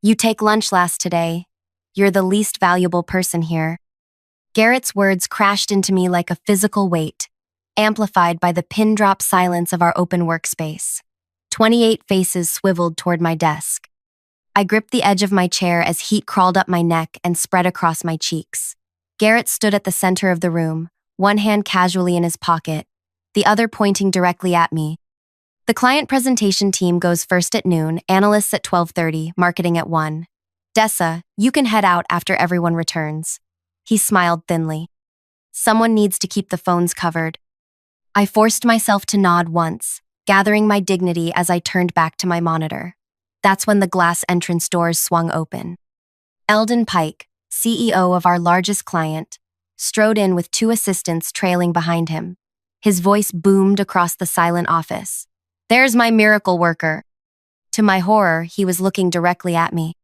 You take lunch last today. You're the least valuable person here. Garrett's words crashed into me like a physical weight, amplified by the pin-drop silence of our open workspace. 28 faces swiveled toward my desk. I gripped the edge of my chair as heat crawled up my neck and spread across my cheeks. Garrett stood at the center of the room, one hand casually in his pocket, the other pointing directly at me. The client presentation team goes first at noon, analysts at 12:30, marketing at 1. Dessa, you can head out after everyone returns. He smiled thinly. Someone needs to keep the phones covered. I forced myself to nod once, gathering my dignity as I turned back to my monitor. That's when the glass entrance doors swung open. Eldon Pike, CEO of our largest client, strode in with 2 assistants trailing behind him. His voice boomed across the silent office. "There's my miracle worker." To my horror, he was looking directly at me.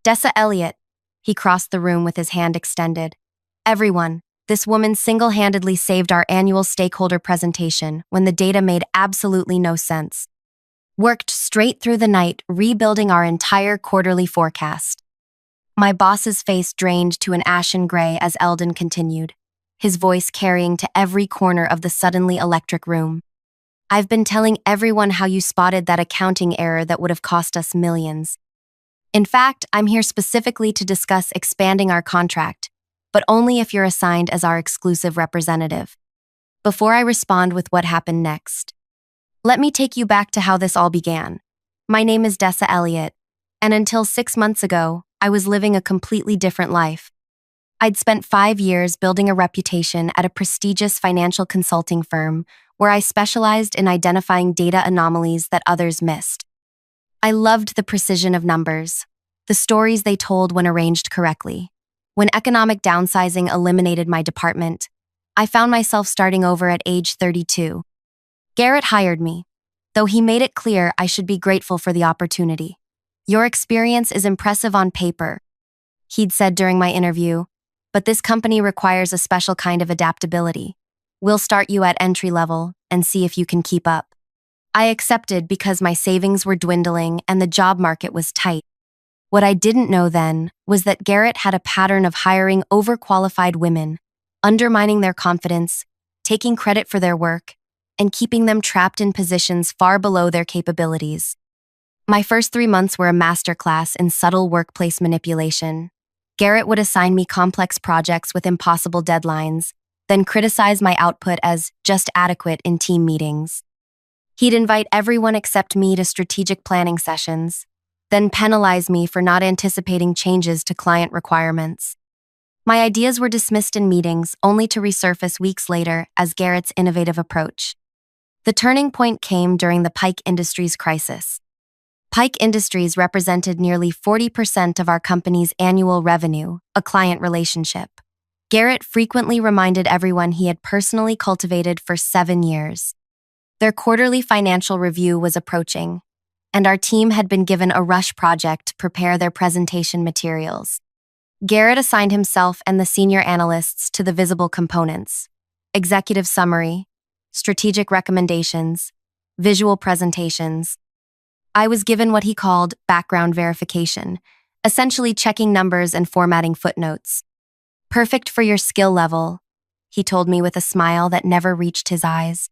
"Dessa Elliot." He crossed the room with his hand extended. "Everyone, this woman single-handedly saved our annual stakeholder presentation when the data made absolutely no sense. Worked straight through the night rebuilding our entire quarterly forecast." My boss's face drained to an ashen gray as Eldon continued, his voice carrying to every corner of the suddenly electric room. "I've been telling everyone how you spotted that accounting error that would have cost us millions. In fact, I'm here specifically to discuss expanding our contract, but only if you're assigned as our exclusive representative." Before I respond with what happened next, let me take you back to how this all began. My name is Dessa Elliot, and until 6 months ago, I was living a completely different life. I'd spent 5 years building a reputation at a prestigious financial consulting firm where I specialized in identifying data anomalies that others missed. I loved the precision of numbers, the stories they told when arranged correctly. When economic downsizing eliminated my department, I found myself starting over at age 32. Garrett hired me, though he made it clear I should be grateful for the opportunity. "Your experience is impressive on paper," he'd said during my interview, "but this company requires a special kind of adaptability. We'll start you at entry level and see if you can keep up." I accepted because my savings were dwindling and the job market was tight. What I didn't know then was that Garrett had a pattern of hiring overqualified women, undermining their confidence, taking credit for their work, and keeping them trapped in positions far below their capabilities. My first 3 months were a masterclass in subtle workplace manipulation. Garrett would assign me complex projects with impossible deadlines, then criticize my output as just adequate in team meetings. He'd invite everyone except me to strategic planning sessions, then penalize me for not anticipating changes to client requirements. My ideas were dismissed in meetings, only to resurface weeks later as Garrett's innovative approach. The turning point came during the Pike Industries crisis. Pike Industries represented nearly 40% of our company's annual revenue, a client relationship. Garrett frequently reminded everyone he had personally cultivated for 7 years. Their quarterly financial review was approaching, and our team had been given a rush project to prepare their presentation materials. Garrett assigned himself and the senior analysts to the visible components: executive summary, strategic recommendations, visual presentations. I was given what he called background verification, essentially checking numbers and formatting footnotes. "Perfect for your skill level," he told me with a smile that never reached his eyes.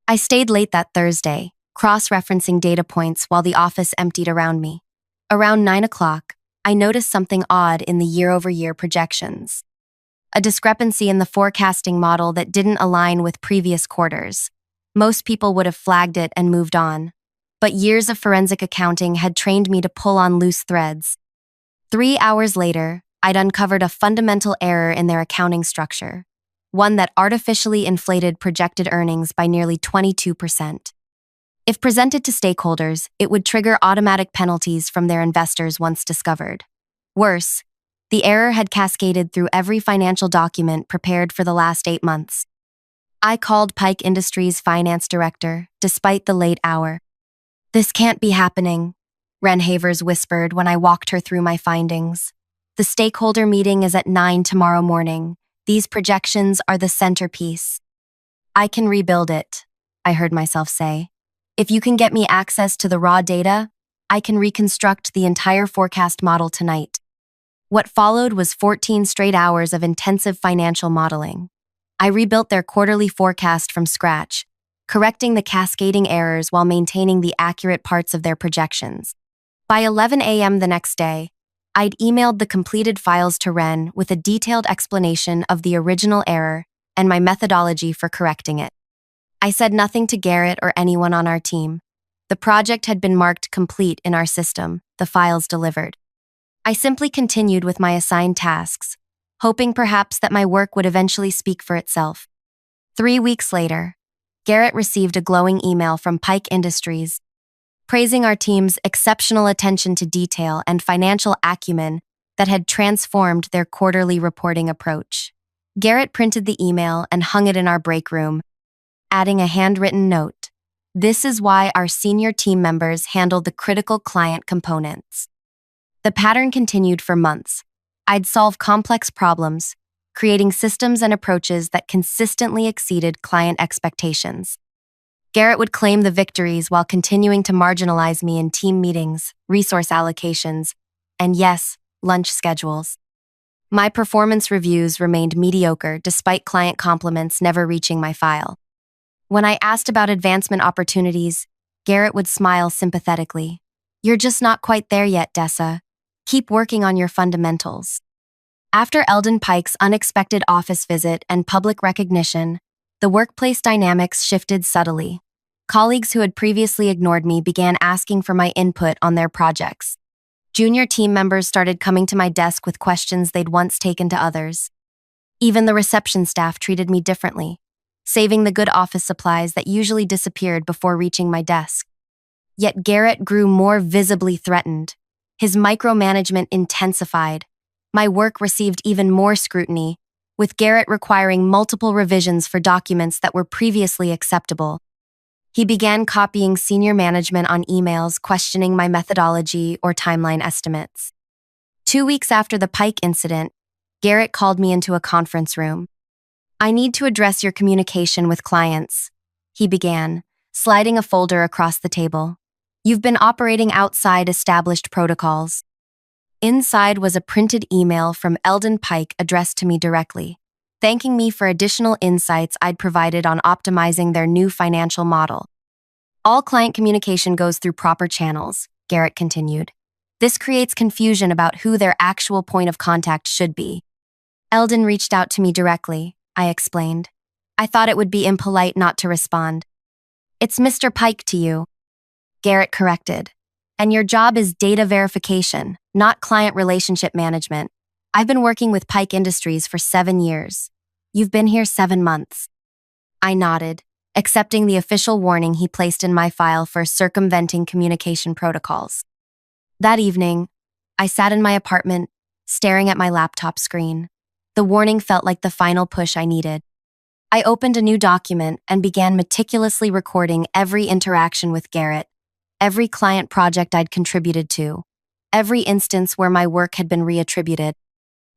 I stayed late that Thursday, cross-referencing data points while the office emptied around me. Around 9 o'clock, I noticed something odd in the year-over-year projections. A discrepancy in the forecasting model that didn't align with previous quarters. Most people would have flagged it and moved on, but years of forensic accounting had trained me to pull on loose threads. 3 hours later, I'd uncovered a fundamental error in their accounting structure, one that artificially inflated projected earnings by nearly 22%. If presented to stakeholders, it would trigger automatic penalties from their investors once discovered. Worse, the error had cascaded through every financial document prepared for the last 8 months. I called Pike Industries' finance director, despite the late hour. "This can't be happening," Ren Havers whispered when I walked her through my findings. "The stakeholder meeting is at 9 tomorrow morning. These projections are the centerpiece." "I can rebuild it," I heard myself say. "If you can get me access to the raw data, I can reconstruct the entire forecast model tonight. What followed was 14 straight hours of intensive financial modeling. I rebuilt their quarterly forecast from scratch, correcting the cascading errors while maintaining the accurate parts of their projections. By 11 a.m. the next day, I'd emailed the completed files to Ren with a detailed explanation of the original error and my methodology for correcting it. I said nothing to Garrett or anyone on our team. The project had been marked complete in our system, the files delivered. I simply continued with my assigned tasks, hoping perhaps that my work would eventually speak for itself. 3 weeks later, Garrett received a glowing email from Pike Industries, praising our team's exceptional attention to detail and financial acumen that had transformed their quarterly reporting approach. Garrett printed the email and hung it in our break room, adding a handwritten note. This is why our senior team members handled the critical client components. The pattern continued for months. I'd solve complex problems, creating systems and approaches that consistently exceeded client expectations. Garrett would claim the victories while continuing to marginalize me in team meetings, resource allocations, and yes, lunch schedules. My performance reviews remained mediocre despite client compliments never reaching my file. When I asked about advancement opportunities, Garrett would smile sympathetically. You're just not quite there yet, Dessa. Keep working on your fundamentals. After Eldon Pike's unexpected office visit and public recognition, the workplace dynamics shifted subtly. Colleagues who had previously ignored me began asking for my input on their projects. Junior team members started coming to my desk with questions they'd once taken to others. Even the reception staff treated me differently, saving the good office supplies that usually disappeared before reaching my desk. Yet Garrett grew more visibly threatened. His micromanagement intensified. My work received even more scrutiny, with Garrett requiring multiple revisions for documents that were previously acceptable. He began copying senior management on emails questioning my methodology or timeline estimates. 2 weeks after the Pike incident, Garrett called me into a conference room. I need to address your communication with clients, he began, sliding a folder across the table. You've been operating outside established protocols. Inside was a printed email from Eldon Pike addressed to me directly, thanking me for additional insights I'd provided on optimizing their new financial model. All client communication goes through proper channels, Garrett continued. This creates confusion about who their actual point of contact should be. Eldon reached out to me directly, I explained. I thought it would be impolite not to respond. It's Mr. Pike to you, Garrett corrected. And your job is data verification, not client relationship management. I've been working with Pike Industries for 7 years. You've been here 7 months. I nodded, accepting the official warning he placed in my file for circumventing communication protocols. That evening, I sat in my apartment, staring at my laptop screen. The warning felt like the final push I needed. I opened a new document and began meticulously recording every interaction with Garrett, every client project I'd contributed to, every instance where my work had been reattributed.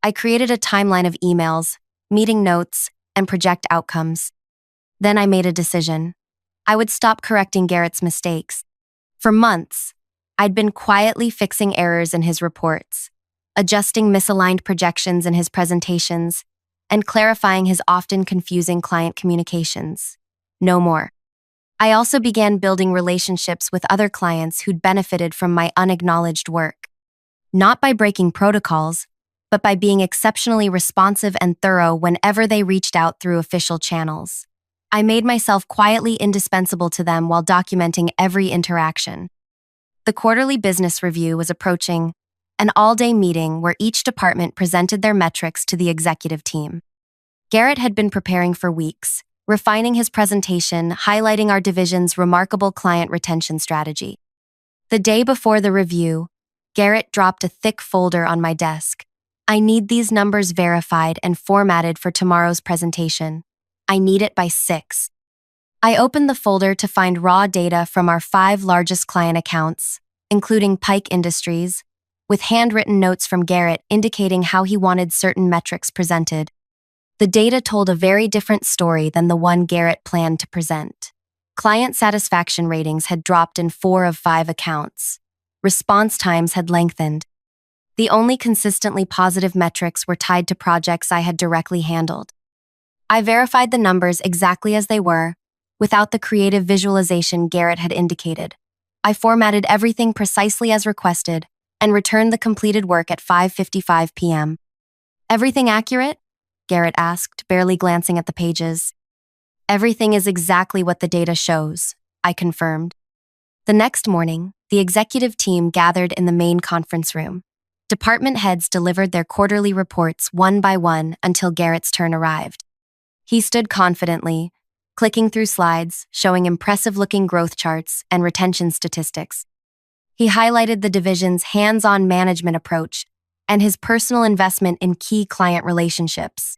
I created a timeline of emails, meeting notes, and project outcomes. Then I made a decision. I would stop correcting Garrett's mistakes. For months, I'd been quietly fixing errors in his reports, adjusting misaligned projections in his presentations, and clarifying his often confusing client communications. No more. I also began building relationships with other clients who'd benefited from my unacknowledged work. Not by breaking protocols, but by being exceptionally responsive and thorough whenever they reached out through official channels. I made myself quietly indispensable to them while documenting every interaction. The quarterly business review was approaching, an all-day meeting where each department presented their metrics to the executive team. Garrett had been preparing for weeks, refining his presentation, highlighting our division's remarkable client retention strategy. The day before the review, Garrett dropped a thick folder on my desk. I need these numbers verified and formatted for tomorrow's presentation. I need it by 6. I opened the folder to find raw data from our 5 largest client accounts, including Pike Industries, with handwritten notes from Garrett indicating how he wanted certain metrics presented. The data told a very different story than the one Garrett planned to present. Client satisfaction ratings had dropped in 4 of 5 accounts. Response times had lengthened. The only consistently positive metrics were tied to projects I had directly handled. I verified the numbers exactly as they were, without the creative visualization Garrett had indicated. I formatted everything precisely as requested and returned the completed work at 5:55 p.m. "Everything accurate?" Garrett asked, barely glancing at the pages. "Everything is exactly what the data shows," I confirmed. The next morning, the executive team gathered in the main conference room. Department heads delivered their quarterly reports one by one until Garrett's turn arrived. He stood confidently, clicking through slides showing impressive-looking growth charts and retention statistics. He highlighted the division's hands-on management approach and his personal investment in key client relationships.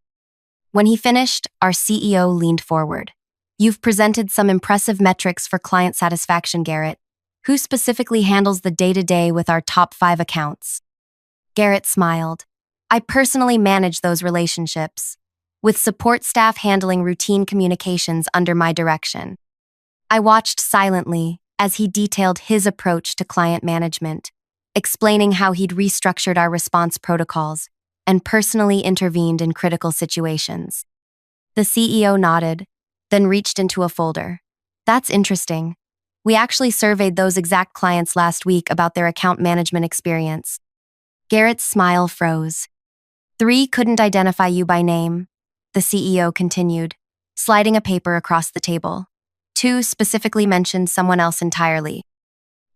When he finished, our CEO leaned forward. "You've presented some impressive metrics for client satisfaction, Garrett. Who specifically handles the day-to-day with our top 5 accounts?" Garrett smiled. "I personally manage those relationships, with support staff handling routine communications under my direction." I watched silently as he detailed his approach to client management, explaining how he'd restructured our response protocols and personally intervened in critical situations. The CEO nodded, then reached into a folder. "That's interesting. We actually surveyed those exact clients last week about their account management experience." Garrett's smile froze. "3 couldn't identify you by name," the CEO continued, sliding a paper across the table. 2 specifically mentioned someone else entirely.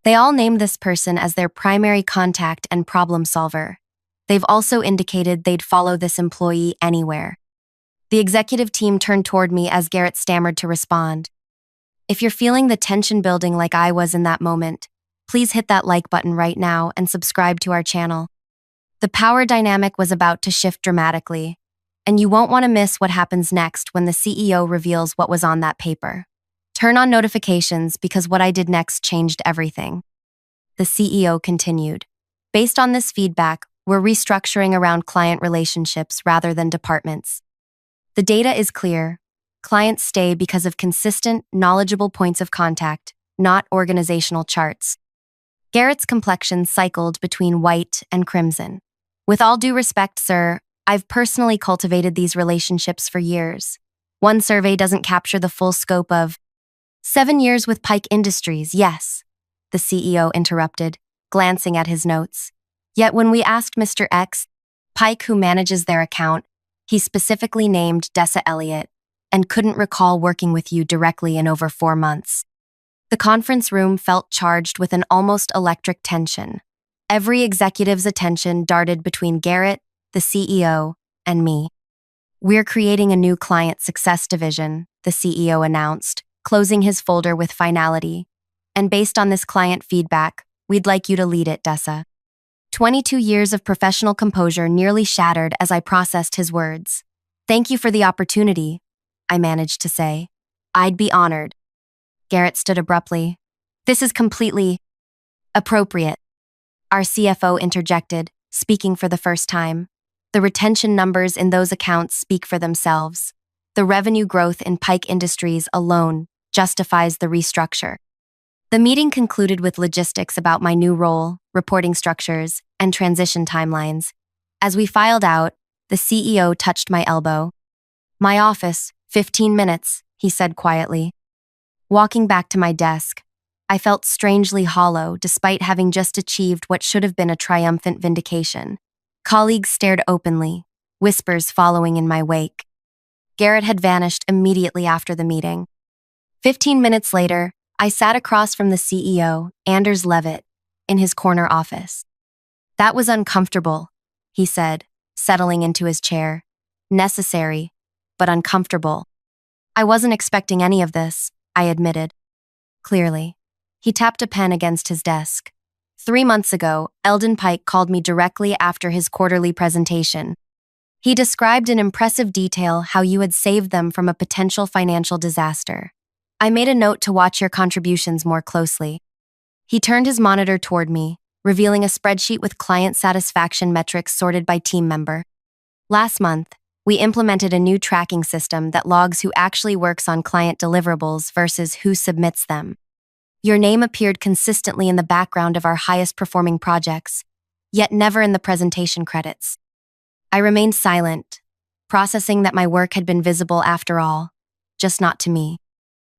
They all named this person as their primary contact and problem solver. They've also indicated they'd follow this employee anywhere. The executive team turned toward me as Garrett stammered to respond. "If you're feeling the tension building like I was in that moment, please hit that like button right now and subscribe to our channel." The power dynamic was about to shift dramatically, and you won't want to miss what happens next when the CEO reveals what was on that paper. Turn on notifications because what I did next changed everything. The CEO continued. "Based on this feedback, we're restructuring around client relationships rather than departments. The data is clear. Clients stay because of consistent, knowledgeable points of contact, not organizational charts." Garrett's complexion cycled between white and crimson. "With all due respect, sir, I've personally cultivated these relationships for years. One survey doesn't capture the full scope of—" "7 years with Pike Industries, yes," the CEO interrupted, glancing at his notes. "Yet when we asked Mr. X, Pike, who manages their account, he specifically named Dessa Elliot and couldn't recall working with you directly in over 4 months." The conference room felt charged with an almost electric tension. Every executive's attention darted between Garrett, the CEO, and me. "We're creating a new client success division," the CEO announced, closing his folder with finality. "And based on this client feedback, we'd like you to lead it, Dessa." 22 years of professional composure nearly shattered as I processed his words. "Thank you for the opportunity," I managed to say. "I'd be honored." Garrett stood abruptly. "This is completely appropriate," our CFO interjected, speaking for the first time. "The retention numbers in those accounts speak for themselves. The revenue growth in Pike Industries alone justifies the restructure." The meeting concluded with logistics about my new role, reporting structures, and transition timelines. As we filed out, the CEO touched my elbow. "My office, 15 minutes, he said quietly. Walking back to my desk, I felt strangely hollow despite having just achieved what should have been a triumphant vindication. Colleagues stared openly, whispers following in my wake. Garrett had vanished immediately after the meeting. 15 minutes later, I sat across from the CEO, Anders Levitt, in his corner office. "That was uncomfortable," he said, settling into his chair. "Necessary, but uncomfortable." "I wasn't expecting any of this," I admitted. Clearly. He tapped a pen against his desk. 3 months ago, Eldon Pike called me directly after his quarterly presentation. He described in impressive detail how you had saved them from a potential financial disaster. "I made a note to watch your contributions more closely." He turned his monitor toward me, revealing a spreadsheet with client satisfaction metrics sorted by team member. "Last month, we implemented a new tracking system that logs who actually works on client deliverables versus who submits them. Your name appeared consistently in the background of our highest performing projects, yet never in the presentation credits. I remained silent, processing that my work had been visible after all, just not to me.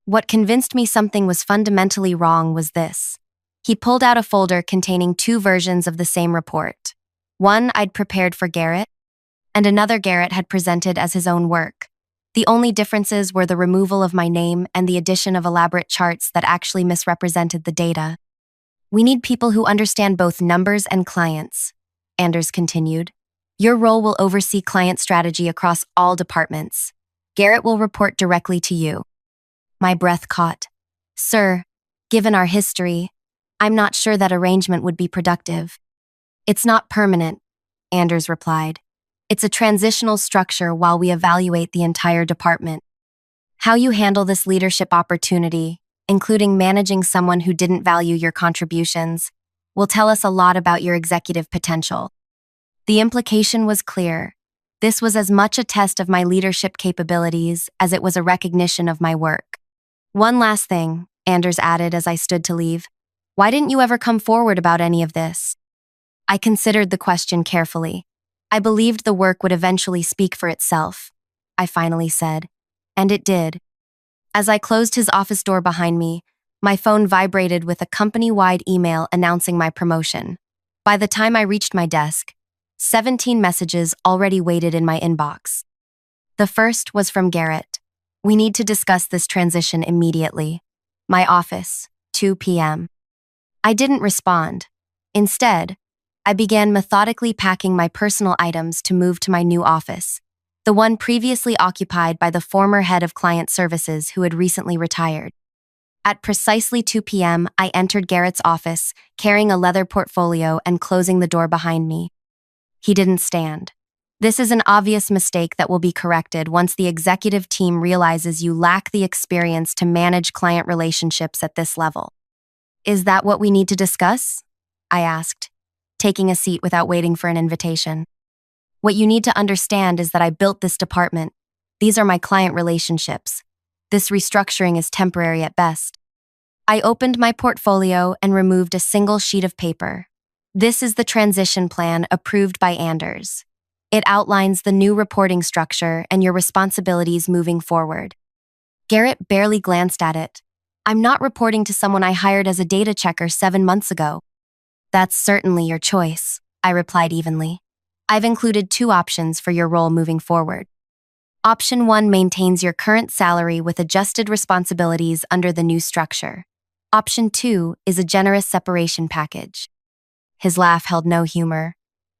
What convinced me something was fundamentally wrong was this. He pulled out a folder containing two versions of the same report. One I'd prepared for Garrett, and another Garrett had presented as his own work. The only differences were the removal of my name and the addition of elaborate charts that actually misrepresented the data. We need people who understand both numbers and clients, Anders continued. Your role will oversee client strategy across all departments. Garrett will report directly to you. My breath caught. Sir, given our history, I'm not sure that arrangement would be productive. It's not permanent, Anders replied. It's a transitional structure while we evaluate the entire department. How you handle this leadership opportunity, including managing someone who didn't value your contributions, will tell us a lot about your executive potential. The implication was clear. This was as much a test of my leadership capabilities as it was a recognition of my work. One last thing, Anders added as I stood to leave. Why didn't you ever come forward about any of this? I considered the question carefully. I believed the work would eventually speak for itself, I finally said. And it did. As I closed his office door behind me, my phone vibrated with a company-wide email announcing my promotion. By the time I reached my desk, 17 messages already waited in my inbox. The first was from Garrett. We need to discuss this transition immediately. My office, 2 p.m. I didn't respond. Instead, I began methodically packing my personal items to move to my new office, the one previously occupied by the former head of client services who had recently retired. At precisely 2 p.m., I entered Garrett's office, carrying a leather portfolio and closing the door behind me. He didn't stand. This is an obvious mistake that will be corrected once the executive team realizes you lack the experience to manage client relationships at this level. Is that what we need to discuss? I asked, taking a seat without waiting for an invitation. What you need to understand is that I built this department. These are my client relationships. This restructuring is temporary at best. I opened my portfolio and removed a single sheet of paper. This is the transition plan approved by Anders. It outlines the new reporting structure and your responsibilities moving forward. Garrett barely glanced at it. I'm not reporting to someone I hired as a data checker 7 months ago. That's certainly your choice, I replied evenly. I've included 2 options for your role moving forward. Option 1 maintains your current salary with adjusted responsibilities under the new structure. Option 2 is a generous separation package. His laugh held no humor.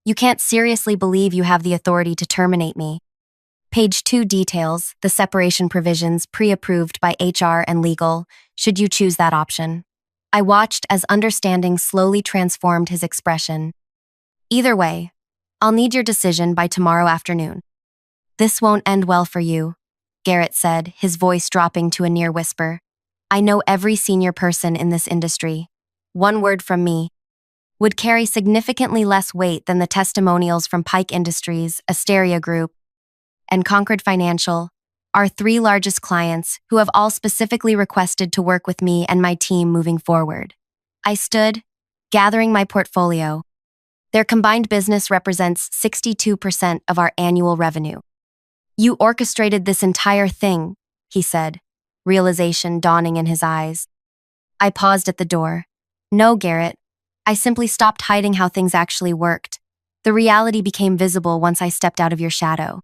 You can't seriously believe you have the authority to terminate me. Page 2 details the separation provisions pre-approved by HR and legal, should you choose that option. I watched as understanding slowly transformed his expression. Either way, I'll need your decision by tomorrow afternoon. This won't end well for you, Garrett said, his voice dropping to a near whisper. I know every senior person in this industry. One word from me would carry significantly less weight than the testimonials from Pike Industries, Asteria Group, and Concord Financial, our 3 largest clients who have all specifically requested to work with me and my team moving forward. I stood, gathering my portfolio. Their combined business represents 62% of our annual revenue. You orchestrated this entire thing, he said, realization dawning in his eyes. I paused at the door. No, Garrett. I simply stopped hiding how things actually worked. The reality became visible once I stepped out of your shadow.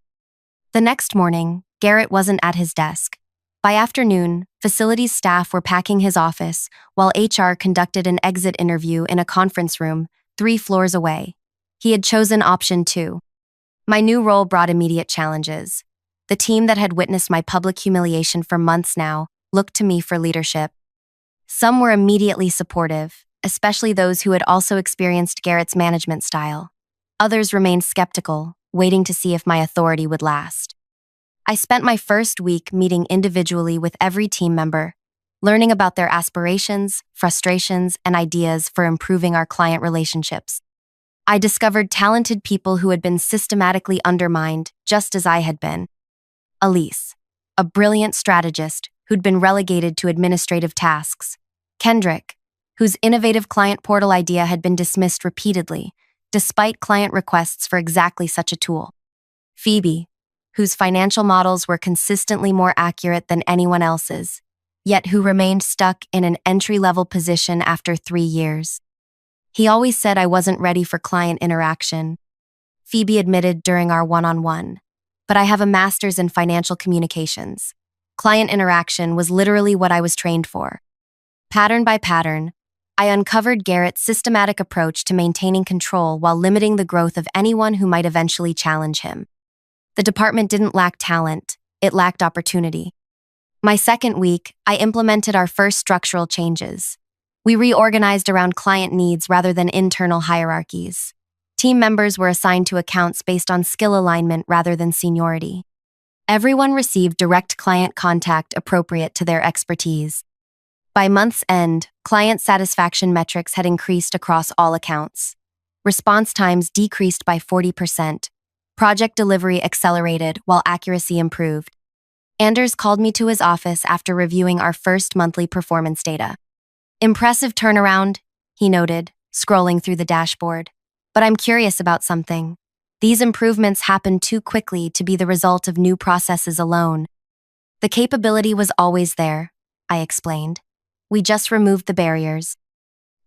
The next morning, Garrett wasn't at his desk. By afternoon, facilities staff were packing his office, while HR conducted an exit interview in a conference room 3 floors away. He had chosen option 2. My new role brought immediate challenges. The team that had witnessed my public humiliation for months now looked to me for leadership. Some were immediately supportive, especially those who had also experienced Garrett's management style. Others remained skeptical, waiting to see if my authority would last. I spent my first week meeting individually with every team member, learning about their aspirations, frustrations, and ideas for improving our client relationships. I discovered talented people who had been systematically undermined, just as I had been. Elise, a brilliant strategist who'd been relegated to administrative tasks. Kendrick, whose innovative client portal idea had been dismissed repeatedly, despite client requests for exactly such a tool. Phoebe, whose financial models were consistently more accurate than anyone else's, yet who remained stuck in an entry-level position after 3 years. He always said I wasn't ready for client interaction, Phoebe admitted during our one-on-one. But I have a master's in financial communications. Client interaction was literally what I was trained for. Pattern by pattern, I uncovered Garrett's systematic approach to maintaining control while limiting the growth of anyone who might eventually challenge him. The department didn't lack talent, it lacked opportunity. My second week, I implemented our first structural changes. We reorganized around client needs rather than internal hierarchies. Team members were assigned to accounts based on skill alignment rather than seniority. Everyone received direct client contact appropriate to their expertise. By month's end, client satisfaction metrics had increased across all accounts. Response times decreased by 40%. Project delivery accelerated while accuracy improved. Anders called me to his office after reviewing our first monthly performance data. Impressive turnaround, he noted, scrolling through the dashboard. But I'm curious about something. These improvements happened too quickly to be the result of new processes alone. The capability was always there, I explained. We just removed the barriers.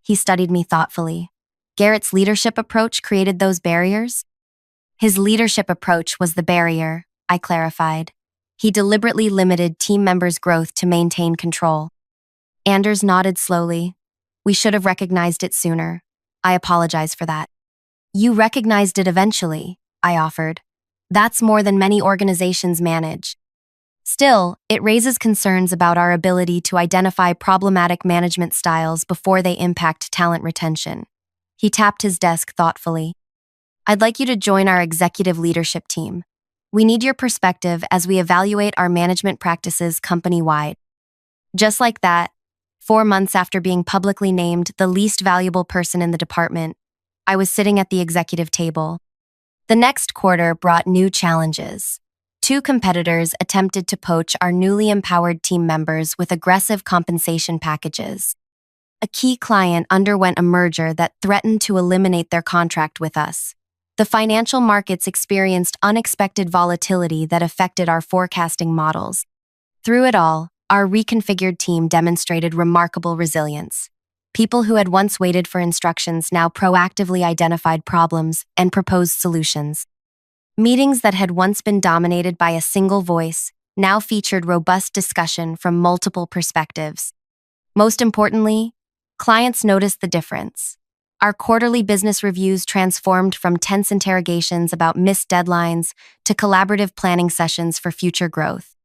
He studied me thoughtfully. Garrett's leadership approach created those barriers? His leadership approach was the barrier, I clarified. He deliberately limited team members' growth to maintain control. Anders nodded slowly. We should have recognized it sooner. I apologize for that. You recognized it eventually, I offered. That's more than many organizations manage. Still, it raises concerns about our ability to identify problematic management styles before they impact talent retention. He tapped his desk thoughtfully. I'd like you to join our executive leadership team. We need your perspective as we evaluate our management practices company-wide. Just like that, 4 months after being publicly named the least valuable person in the department, I was sitting at the executive table. The next quarter brought new challenges. 2 competitors attempted to poach our newly empowered team members with aggressive compensation packages. A key client underwent a merger that threatened to eliminate their contract with us. The financial markets experienced unexpected volatility that affected our forecasting models. Through it all, our reconfigured team demonstrated remarkable resilience. People who had once waited for instructions now proactively identified problems and proposed solutions. Meetings that had once been dominated by a single voice now featured robust discussion from multiple perspectives. Most importantly, clients noticed the difference. Our quarterly business reviews transformed from tense interrogations about missed deadlines to collaborative planning sessions for future growth.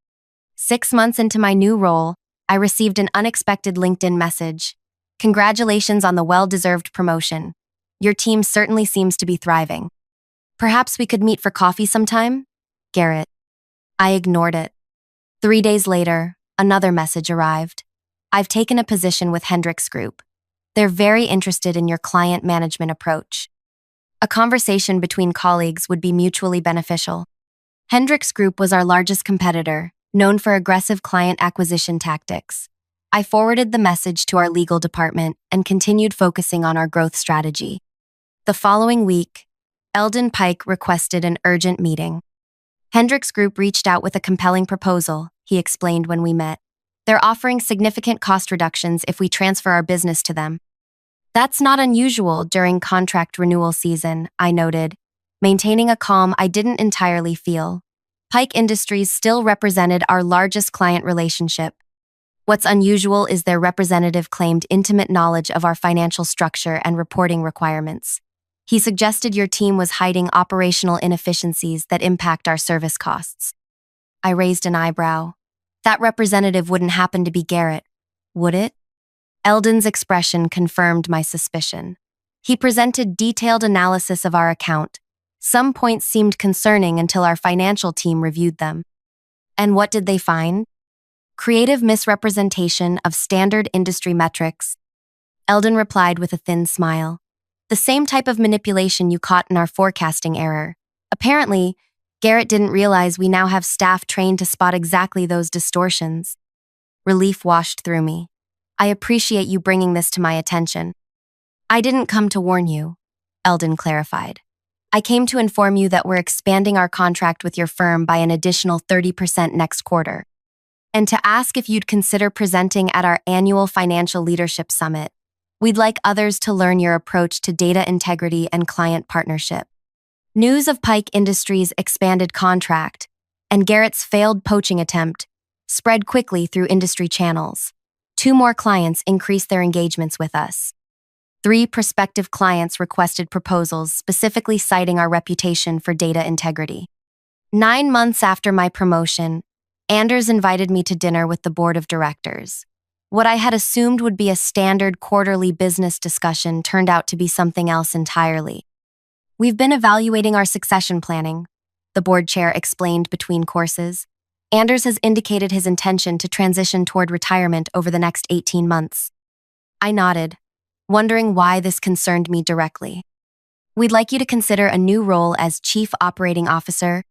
6 months into my new role, I received an unexpected LinkedIn message. Congratulations on the well-deserved promotion. Your team certainly seems to be thriving. Perhaps we could meet for coffee sometime? Garrett. I ignored it. 3 days later, another message arrived. I've taken a position with Hendricks Group. They're very interested in your client management approach. A conversation between colleagues would be mutually beneficial. Hendricks Group was our largest competitor, known for aggressive client acquisition tactics. I forwarded the message to our legal department and continued focusing on our growth strategy. The following week, Eldon Pike requested an urgent meeting. Hendricks Group reached out with a compelling proposal, he explained when we met. They're offering significant cost reductions if we transfer our business to them. That's not unusual during contract renewal season, I noted, maintaining a calm I didn't entirely feel. Pike Industries still represented our largest client relationship. What's unusual is their representative claimed intimate knowledge of our financial structure and reporting requirements. He suggested your team was hiding operational inefficiencies that impact our service costs. I raised an eyebrow. That representative wouldn't happen to be Garrett, would it? Eldon's expression confirmed my suspicion. He presented detailed analysis of our account. Some points seemed concerning until our financial team reviewed them. And what did they find? Creative misrepresentation of standard industry metrics. Eldon replied with a thin smile. The same type of manipulation you caught in our forecasting error. Apparently, Garrett didn't realize we now have staff trained to spot exactly those distortions. Relief washed through me. I appreciate you bringing this to my attention. I didn't come to warn you, Eldon clarified. I came to inform you that we're expanding our contract with your firm by an additional 30% next quarter, and to ask if you'd consider presenting at our annual Financial Leadership Summit. We'd like others to learn your approach to data integrity and client partnership. News of Pike Industries' expanded contract and Garrett's failed poaching attempt spread quickly through industry channels. 2 more clients increased their engagements with us. 3 prospective clients requested proposals specifically citing our reputation for data integrity. 9 months after my promotion, Anders invited me to dinner with the board of directors. What I had assumed would be a standard quarterly business discussion turned out to be something else entirely. We've been evaluating our succession planning, the board chair explained between courses. Anders has indicated his intention to transition toward retirement over the next 18 months. I nodded, wondering why this concerned me directly. We'd like you to consider a new role as Chief Operating Officer,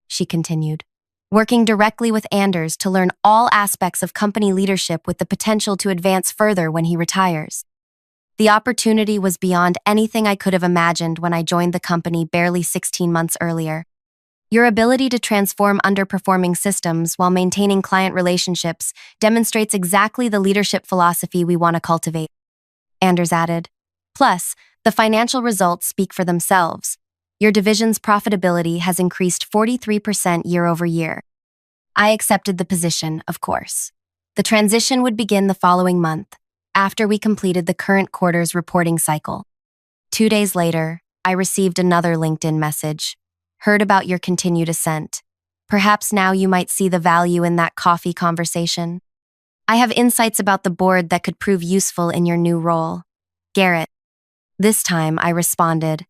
she continued, working directly with Anders to learn all aspects of company leadership with the potential to advance further when he retires. The opportunity was beyond anything I could have imagined when I joined the company barely 16 months earlier. Your ability to transform underperforming systems while maintaining client relationships demonstrates exactly the leadership philosophy we want to cultivate, Anders added. Plus, the financial results speak for themselves. Your division's profitability has increased 43% year over year. I accepted the position, of course. The transition would begin the following month, after we completed the current quarter's reporting cycle. 2 days later, I received another LinkedIn message. Heard about your continued ascent. Perhaps now you might see the value in that coffee conversation. I have insights about the board that could prove useful in your new role. Garrett. This time I responded,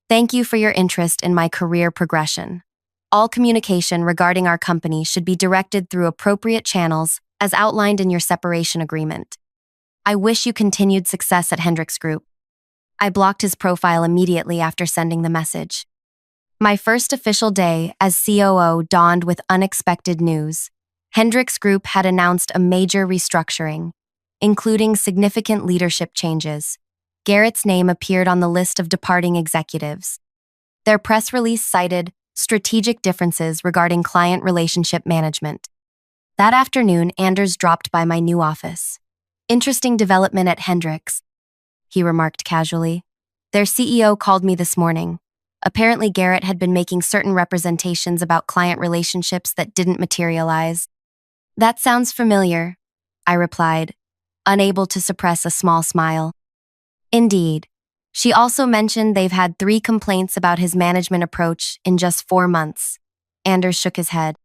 thank you for your interest in my career progression. All communication regarding our company should be directed through appropriate channels as outlined in your separation agreement. I wish you continued success at Hendricks Group. I blocked his profile immediately after sending the message. My first official day as COO dawned with unexpected news. Hendricks Group had announced a major restructuring, including significant leadership changes. Garrett's name appeared on the list of departing executives. Their press release cited strategic differences regarding client relationship management. That afternoon, Anders dropped by my new office. Interesting development at Hendricks, he remarked casually. Their CEO called me this morning. Apparently, Garrett had been making certain representations about client relationships that didn't materialize. That sounds familiar, I replied, unable to suppress a small smile. Indeed. She also mentioned they've had 3 complaints about his management approach in just 4 months. Anders shook his head.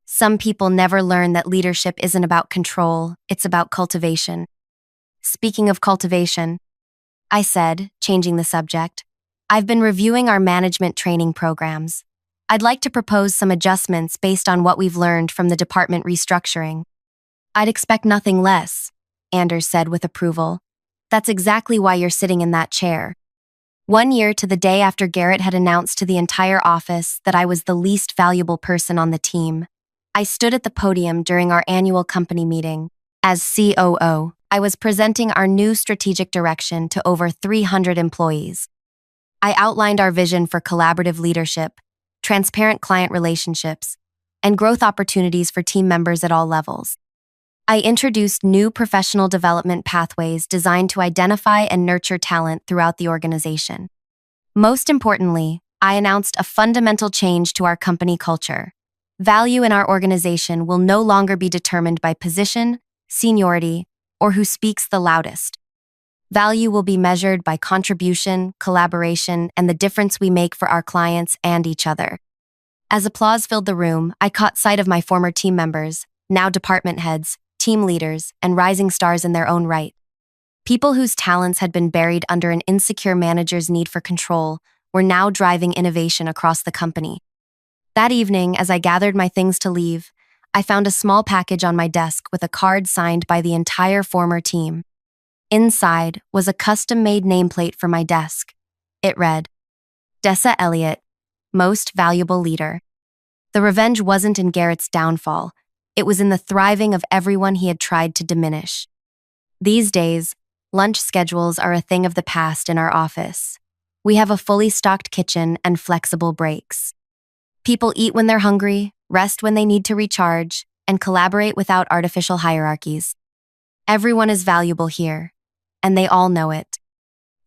Some people never learn that leadership isn't about control, it's about cultivation. Speaking of cultivation, I said, changing the subject, I've been reviewing our management training programs. I'd like to propose some adjustments based on what we've learned from the department restructuring. I'd expect nothing less, Anders said with approval. That's exactly why you're sitting in that chair. 1 year to the day after Garrett had announced to the entire office that I was the least valuable person on the team, I stood at the podium during our annual company meeting. As COO, I was presenting our new strategic direction to over 300 employees. I outlined our vision for collaborative leadership, transparent client relationships, and growth opportunities for team members at all levels. I introduced new professional development pathways designed to identify and nurture talent throughout the organization. Most importantly, I announced a fundamental change to our company culture. Value in our organization will no longer be determined by position, seniority, or who speaks the loudest. Value will be measured by contribution, collaboration, and the difference we make for our clients and each other. As applause filled the room, I caught sight of my former team members, now department heads, team leaders, and rising stars in their own right. People whose talents had been buried under an insecure manager's need for control were now driving innovation across the company. That evening, as I gathered my things to leave, I found a small package on my desk with a card signed by the entire former team. Inside was a custom-made nameplate for my desk. It read, Dessa Elliot, Most Valuable Leader. The revenge wasn't in Garrett's downfall. It was in the thriving of everyone he had tried to diminish. These days, lunch schedules are a thing of the past in our office. We have a fully stocked kitchen and flexible breaks. People eat when they're hungry, rest when they need to recharge, and collaborate without artificial hierarchies. Everyone is valuable here, and they all know it.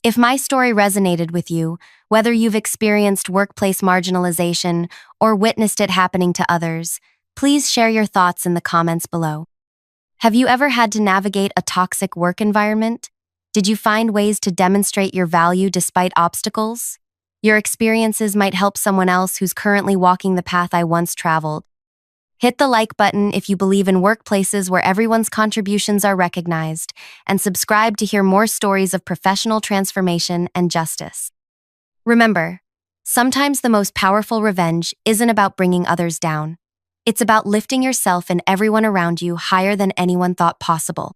If my story resonated with you, whether you've experienced workplace marginalization or witnessed it happening to others, please share your thoughts in the comments below. Have you ever had to navigate a toxic work environment? Did you find ways to demonstrate your value despite obstacles? Your experiences might help someone else who's currently walking the path I once traveled. Hit the like button if you believe in workplaces where everyone's contributions are recognized, and subscribe to hear more stories of professional transformation and justice. Remember, sometimes the most powerful revenge isn't about bringing others down. It's about lifting yourself and everyone around you higher than anyone thought possible.